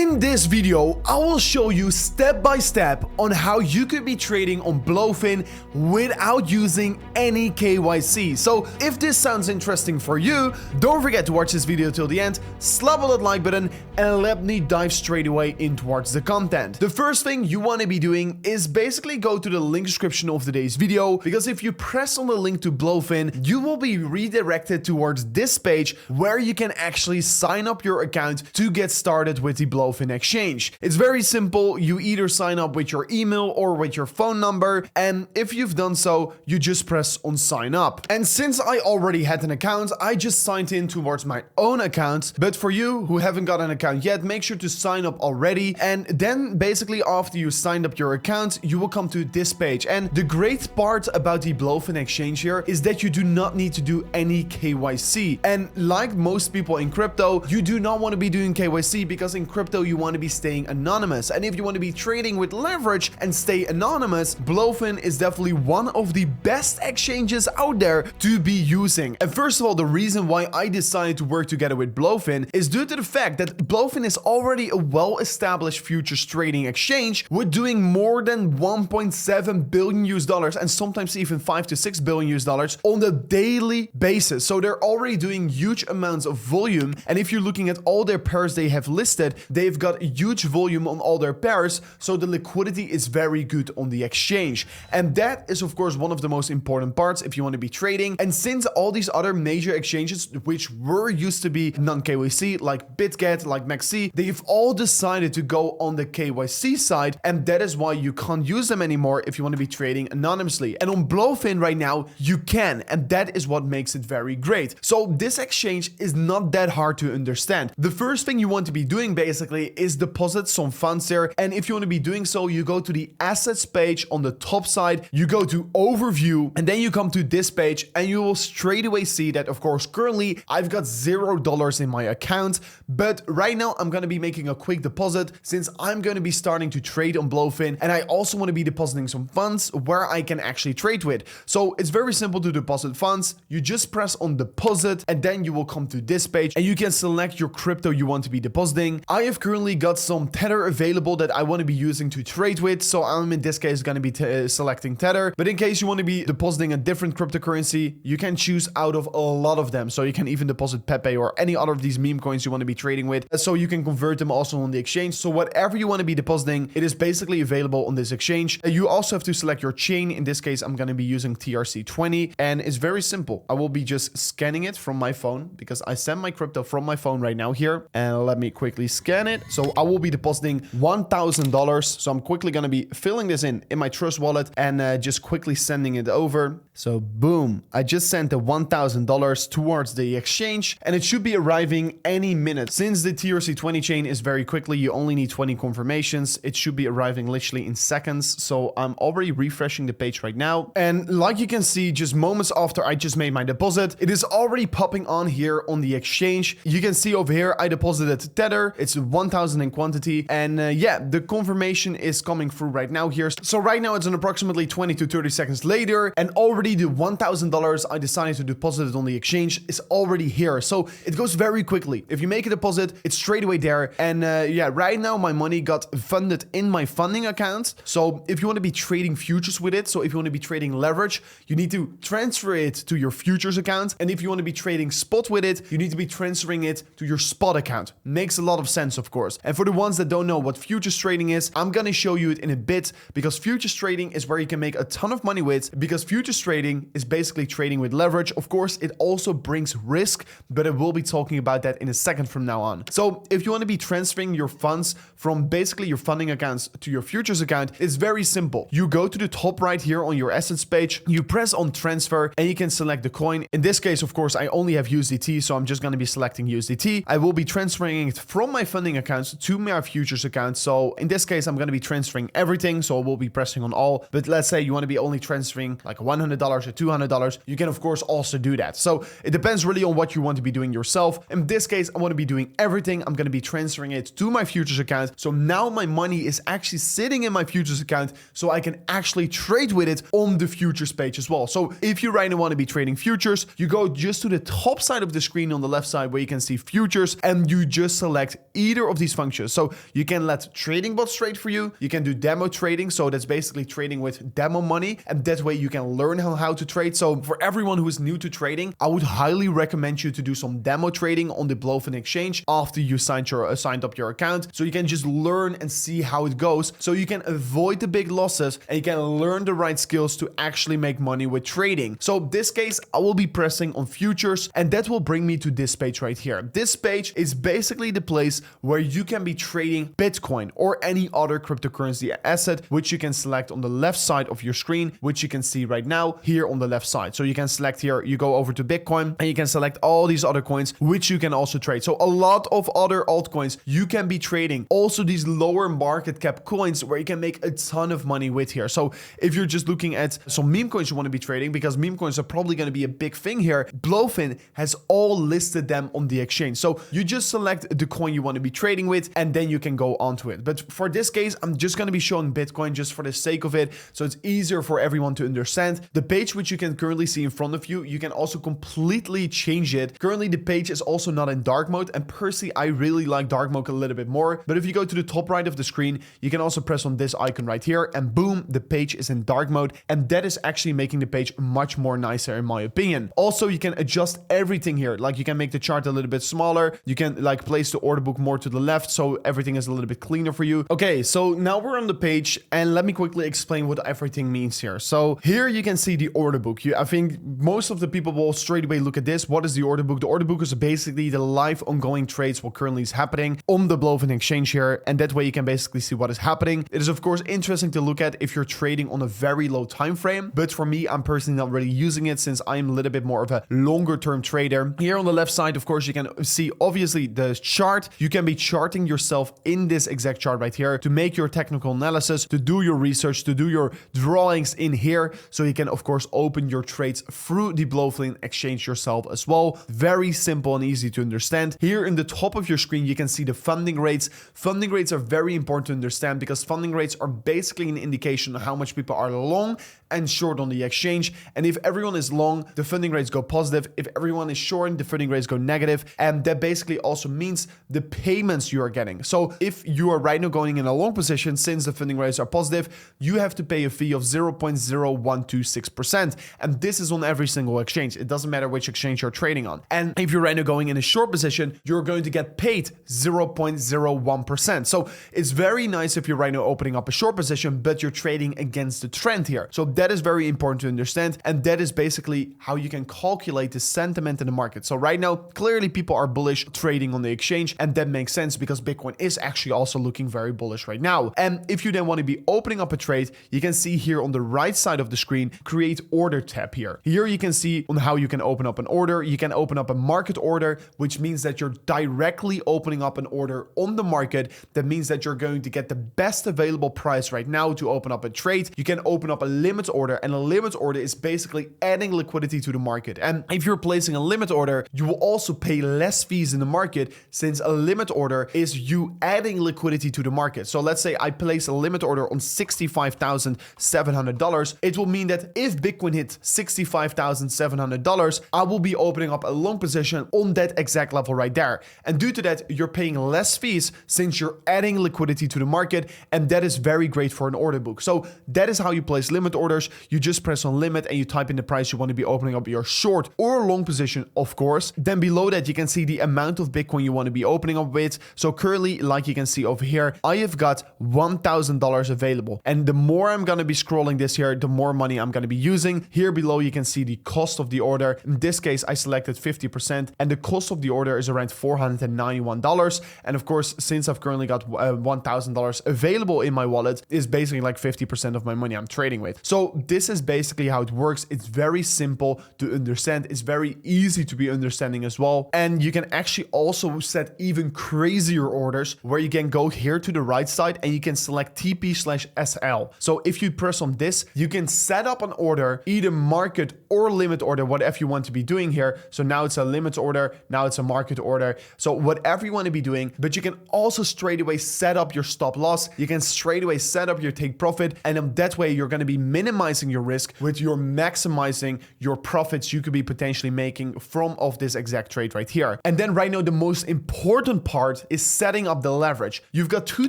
In this video, I will show you step by step on how you could be trading on Blofin without using any KYC. So if this sounds interesting for you, don't forget to watch this video till the end, slap on that like button, and let me dive straight away in towards the content. The first thing you want to be doing is basically go to the link description of today's video, because if you press on the link to Blofin, you will be redirected towards this page where you can actually sign up your account to get started with the Blofin exchange. It's very simple. You either sign up with your email or with your phone number, and if you've done so, you just press on sign up. And since I already had an account, I just signed in towards my own account. But for you who haven't got an account yet, make sure to sign up already. And then basically after you signed up your account, you will come to this page. And the great part about the Blofin exchange here is that you do not need to do any KYC. And like most people in crypto, you do not want to be doing KYC because in crypto you want to be staying anonymous. And if you want to be trading with leverage and stay anonymous, Blofin is definitely one of the best exchanges out there to be using. And first of all, the reason why I decided to work together with Blofin is due to the fact that Blofin is already a well-established futures trading exchange with doing more than 1.7 billion US dollars and sometimes even 5 to 6 billion US dollars on a daily basis. So they're already doing huge amounts of volume. And if you're looking at all their pairs they have listed, they've got a huge volume on all their pairs. So the liquidity is very good on the exchange. And that is of course one of the most important parts if you want to be trading. And since all these other major exchanges, which were used to be non-KYC, like BitGet, like Maxi, they've all decided to go on the KYC side. And that is why you can't use them anymore if you want to be trading anonymously. And on Blofin right now, you can. And that is what makes it very great. So this exchange is not that hard to understand. The first thing you want to be doing basically is deposit some funds there. And if you want to be doing so, you go to the assets page on the top side, you go to overview, and then you come to this page and you will straight away see that of course currently I've got $0 in my account, but right now I'm going to be making a quick deposit since I'm going to be starting to trade on Blofin, and I also want to be depositing some funds where I can actually trade with. So it's very simple to deposit funds. You just press on deposit and then you will come to this page and you can select your crypto you want to be depositing. I have currently got some Tether available that I want to be using to trade with, so I'm in this case going to be selecting Tether. But in case you want to be depositing a different cryptocurrency, you can choose out of a lot of them. So you can even deposit Pepe or any other of these meme coins you want to be trading with, so you can convert them also on the exchange. So whatever you want to be depositing, it is basically available on this exchange. You also have to select your chain. In this case, I'm going to be using TRC20, and it's very simple. I will be just scanning it from my phone because I send my crypto from my phone right now here, and let me quickly scan it. So I will be depositing $1,000. So I'm quickly going to be filling this in my Trust wallet and just quickly sending it over. So boom, I just sent the $1,000 towards the exchange, and it should be arriving any minute. Since the TRC20 chain is very quickly, you only need 20 confirmations. It should be arriving literally in seconds. So I'm already refreshing the page right now. And like you can see, just moments after I just made my deposit, it is already popping on here on the exchange. You can see over here, I deposited Tether. It's 1,000 in quantity. And yeah, the confirmation is coming through right now here. So right now it's an approximately 20 to 30 seconds later, and already the $1,000 I decided to deposit it on the exchange is already here. So it goes very quickly. If you make a deposit, it's straight away there. And yeah, right now my money got funded in my funding account. So if you want to be trading futures with it, so if you want to be trading leverage, you need to transfer it to your futures account. And if you want to be trading spot with it, you need to be transferring it to your spot account. Makes a lot of sense, of course. And for the ones that don't know what futures trading is, I'm going to show you it in a bit, because futures trading is where you can make a ton of money with, because futures trading is basically trading with leverage. Of course, it also brings risk, but I will be talking about that in a second from now on. So if you want to be transferring your funds from basically your funding accounts to your futures account, it's very simple. You go to the top right here on your assets page, you press on transfer, and you can select the coin. In this case, of course, I only have USDT, so I'm just going to be selecting USDT. I will be transferring it from my funding accounts to my futures account. So in this case, I'm going to be transferring everything. So I will be pressing on all. But let's say you want to be only transferring like $100 or $200. You can, of course, also do that. So it depends really on what you want to be doing yourself. In this case, I want to be doing everything. I'm going to be transferring it to my futures account. So now my money is actually sitting in my futures account, so I can actually trade with it on the futures page as well. So if you right now want to be trading futures, you go just to the top side of the screen on the left side where you can see futures, and you just select either of of these functions. So you can let trading bots trade for you. You can do demo trading. So that's basically trading with demo money. And that way you can learn how to trade. So for everyone who is new to trading, I would highly recommend you to do some demo trading on the Blofin exchange after you signed up your account. So you can just learn and see how it goes. So you can avoid the big losses and you can learn the right skills to actually make money with trading. So this case, I will be pressing on futures, and that will bring me to this page right here. This page is basically the place where you can be trading Bitcoin or any other cryptocurrency asset, which you can select on the left side of your screen, which you can see right now here on the left side. So you can select here, you go over to Bitcoin and you can select all these other coins, which you can also trade. So a lot of other altcoins you can be trading. Also these lower market cap coins where you can make a ton of money with here. So if you're just looking at some meme coins you want to be trading, because meme coins are probably going to be a big thing here, Blofin has all listed them on the exchange. So you just select the coin you want to be trading with and then you can go onto it. But for this case, I'm just going to be showing Bitcoin just for the sake of it. So it's easier for everyone to understand. The page which you can currently see in front of you, you can also completely change it. Currently the page is also not in dark mode, and personally I really like dark mode a little bit more. But if you go to the top right of the screen, you can also press on this icon right here and boom, the page is in dark mode, and that is actually making the page much more nicer in my opinion. Also, you can adjust everything here. Like you can make the chart a little bit smaller. You can like place the order book more to the left so everything is a little bit cleaner for you. Okay, so now we're on the page and let me quickly explain what everything means here. So here you can see the order book. I think most of the people will straight away look at this. What is the order book? The order book is basically the live ongoing trades what currently is happening on the Blofin exchange here, and that way you can basically see what is happening. It is of course interesting to look at if you're trading on a very low time frame, but for me, I'm personally not really using it since I'm a little bit more of a longer term trader. Here on the left side, of course, you can see obviously the chart. You can be charting yourself in this exact chart right here to make your technical analysis, to do your research, to do your drawings in here. So you can of course open your trades through the Blofin exchange yourself as well. Very simple and easy to understand. Here in the top of your screen, you can see the funding rates. Funding rates are very important to understand because funding rates are basically an indication of how much people are long and short on the exchange. And if everyone is long, the funding rates go positive. If everyone is short, the funding rates go negative. And that basically also means the payments you are getting. So if you are right now going in a long position, since the funding rates are positive, you have to pay a fee of 0.0126%. And this is on every single exchange. It doesn't matter which exchange you're trading on. And if you're right now going in a short position, you're going to get paid 0.01%. So it's very nice if you're right now opening up a short position, but you're trading against the trend here. So that is very important to understand. And that is basically how you can calculate the sentiment in the market. So right now, clearly people are bullish trading on the exchange. And that makes sense because Bitcoin is actually also looking very bullish right now. And if you then want to be opening up a trade, you can see here on the right side of the screen, create order tab here. Here you can see on how you can open up an order. You can open up a market order, which means that you're directly opening up an order on the market. That means that you're going to get the best available price right now to open up a trade. You can open up a limit order, and a limit order is basically adding liquidity to the market. And if you're placing a limit order, you will also pay less fees in the market, since a limit order is you adding liquidity to the market. So let's say I place a limit order on $65,700. It will mean that if Bitcoin hits $65,700, I will be opening up a long position on that exact level right there. And due to that, you're paying less fees since you're adding liquidity to the market, and that is very great for an order book. So that is how you place limit orders. You just press on limit and you type in the price you want to be opening up your short or long position, of course. Then below that, you can see the amount of Bitcoin you want to be opening up with. So currently, like you can see over here, I have got $1,000 available. And the more I'm going to be scrolling this here, the more money I'm going to be using. Here below, you can see the cost of the order. In this case, I selected 50%, and the cost of the order is around $491. And of course, since I've currently got $1,000 available in my wallet, is basically like 50% of my money I'm trading with. So this is basically how it works. It's very simple to understand. It's very easy to be understanding as well. And you can actually also set even crazier orders where you can go here to the right side and you can select TP/SL. So if you press on this, you can set up an order, either market or limit order, whatever you want to be doing here. So now it's a limit order, now it's a market order. So whatever you want to be doing, but you can also straight away set up your stop loss. You can straight away set up your take profit. And in that way, you're going to be minimizing minimizing your risk, with your maximizing your profits you could be potentially making from of this exact trade right here. And then right now, the most important part is setting up the leverage. You've got two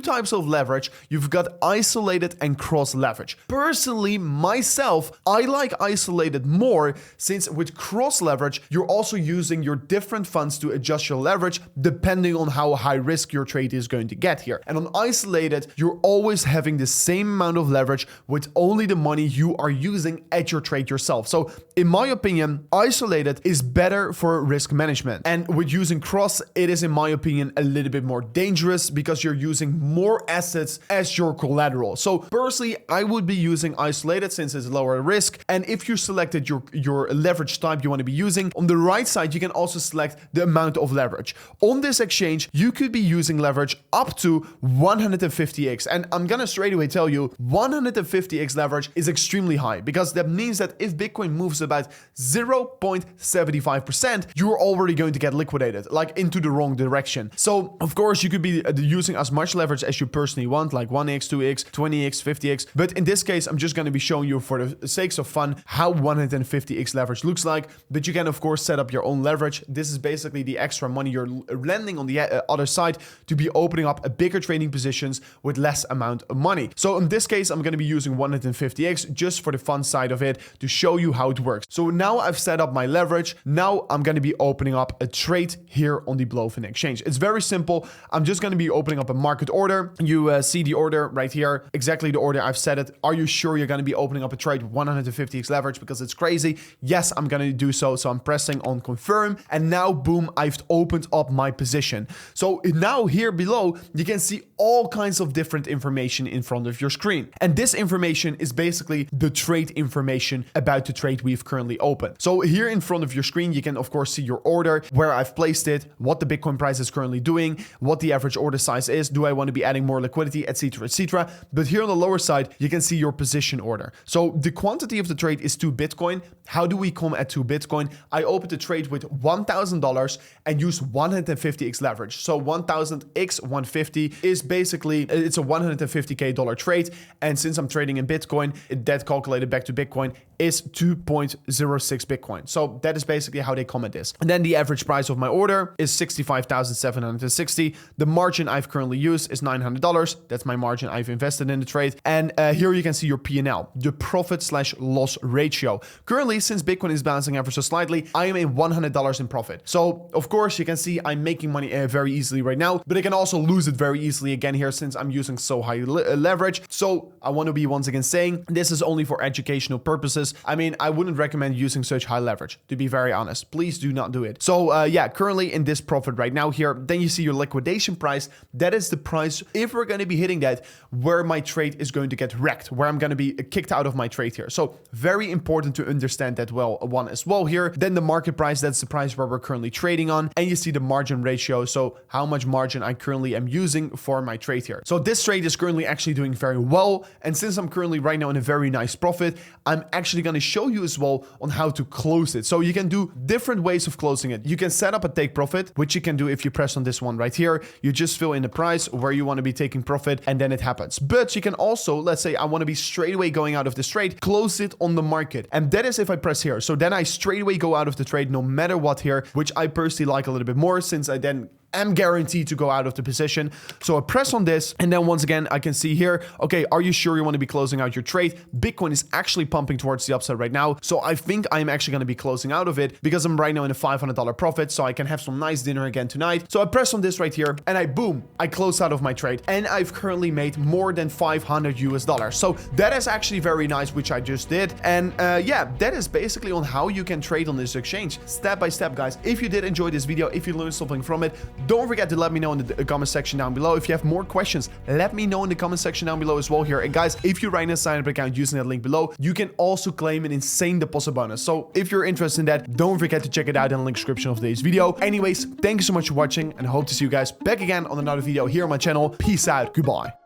types of leverage. You've got isolated and cross leverage. Personally, myself, I like isolated more, since with cross leverage, you're also using your different funds to adjust your leverage depending on how high risk your trade is going to get here. And on isolated, you're always having the same amount of leverage with only the money you are using at your trade yourself. So in my opinion, isolated is better for risk management. And with using cross, it is in my opinion a little bit more dangerous because you're using more assets as your collateral. So personally, I would be using isolated since it's lower risk. And if you selected your leverage type you want to be using, on the right side, you can also select the amount of leverage. On this exchange, you could be using leverage up to 150x. And I'm gonna straight away tell you, 150x leverage is extremely high, because that means that if Bitcoin moves about 0.75%, you're already going to get liquidated, like into the wrong direction. So of course, you could be using as much leverage as you personally want, like 1x, 2x, 20x, 50x. But in this case, I'm just going to be showing you for the sakes of fun how 150x leverage looks like. But you can of course set up your own leverage. This is basically the extra money you're lending on the other side to be opening up a bigger trading positions with less amount of money. So in this case, I'm going to be using 150x just for the fun side of it to show you how it works. So now I've set up my leverage. Now I'm going to be opening up a trade here on the Blofin exchange. It's very simple. I'm just going to be opening up a market order. You see the order right here, exactly the order I've set it. Are you sure you're going to be opening up a trade with 150x leverage? Because it's crazy. Yes, I'm going to do so. So I'm pressing on confirm, and now boom, I've opened up my position. So now here below, you can see all kinds of different information in front of your screen. And this information is basically the trade information about the trade we've currently opened. So here in front of your screen, you can of course see your order, where I've placed it, what the Bitcoin price is currently doing, what the average order size is, do I want to be adding more liquidity, etc., etc. But here on the lower side, you can see your position order. So the quantity of the trade is 2 Bitcoin. How do we come at 2 Bitcoin? I opened the trade with $1,000 and use 150x leverage. So 1000x 150 is basically, it's a $150k trade. And since I'm trading in Bitcoin, that calculated back to Bitcoin is 2.06 Bitcoin. So that is basically how they come at this. And then the average price of my order is 65,760. The margin I've currently used is $900. That's my margin I've invested in the trade. And here you can see your P&L, the profit/loss ratio. Currently, since Bitcoin is bouncing ever so slightly, I am in $100 in profit. So of course you can see I'm making money very easily right now, but I can also lose it very easily again here since I'm using so high leverage. So I want to be once again saying this is only for educational purposes. I mean, I wouldn't recommend using such high leverage, to be very honest. Please do not do it. So yeah, currently in this profit right now here, then you see your liquidation price. That is the price, if we're going to be hitting that, where my trade is going to get wrecked, where I'm going to be kicked out of my trade here. So very important to understand that one as well here. Then the market price, that's the price where we're currently trading on. And you see the margin ratio. So how much margin I currently am using for my trade here. So this trade is currently actually doing very well. And since I'm currently right now in a very nice profit, I'm actually going to show you as well on how to close it. So you can do different ways of closing it. You can set up a take profit, which you can do if you press on this one right here. You just fill in the price where you want to be taking profit, and then it happens. But you can also, let's say I want to be straight away going out of this trade, close it on the market. And that is if I press here. So then I straight away go out of the trade no matter what here, which I personally like a little bit more since I then am guaranteed to go out of the position. So I press on this, and then once again, I can see here, okay, are you sure you want to be closing out your trade? Bitcoin is actually pumping towards the upside right now. So I think I'm actually going to be closing out of it because I'm right now in a $500 profit. So I can have some nice dinner again tonight. So I press on this right here, and I close out of my trade, and I've currently made more than $500. So that is actually very nice, which I just did. And yeah, that is basically on how you can trade on this exchange step by step, guys. If you did enjoy this video, if you learned something from it, don't forget to let me know in the comment section down below. If you have more questions, let me know in the comment section down below as well here. And guys, if you right now sign up an account using that link below, you can also claim an insane deposit bonus. So if you're interested in that, don't forget to check it out in the link description of today's video. Anyways, thank you so much for watching, and I hope to see you guys back again on another video here on my channel. Peace out. Goodbye.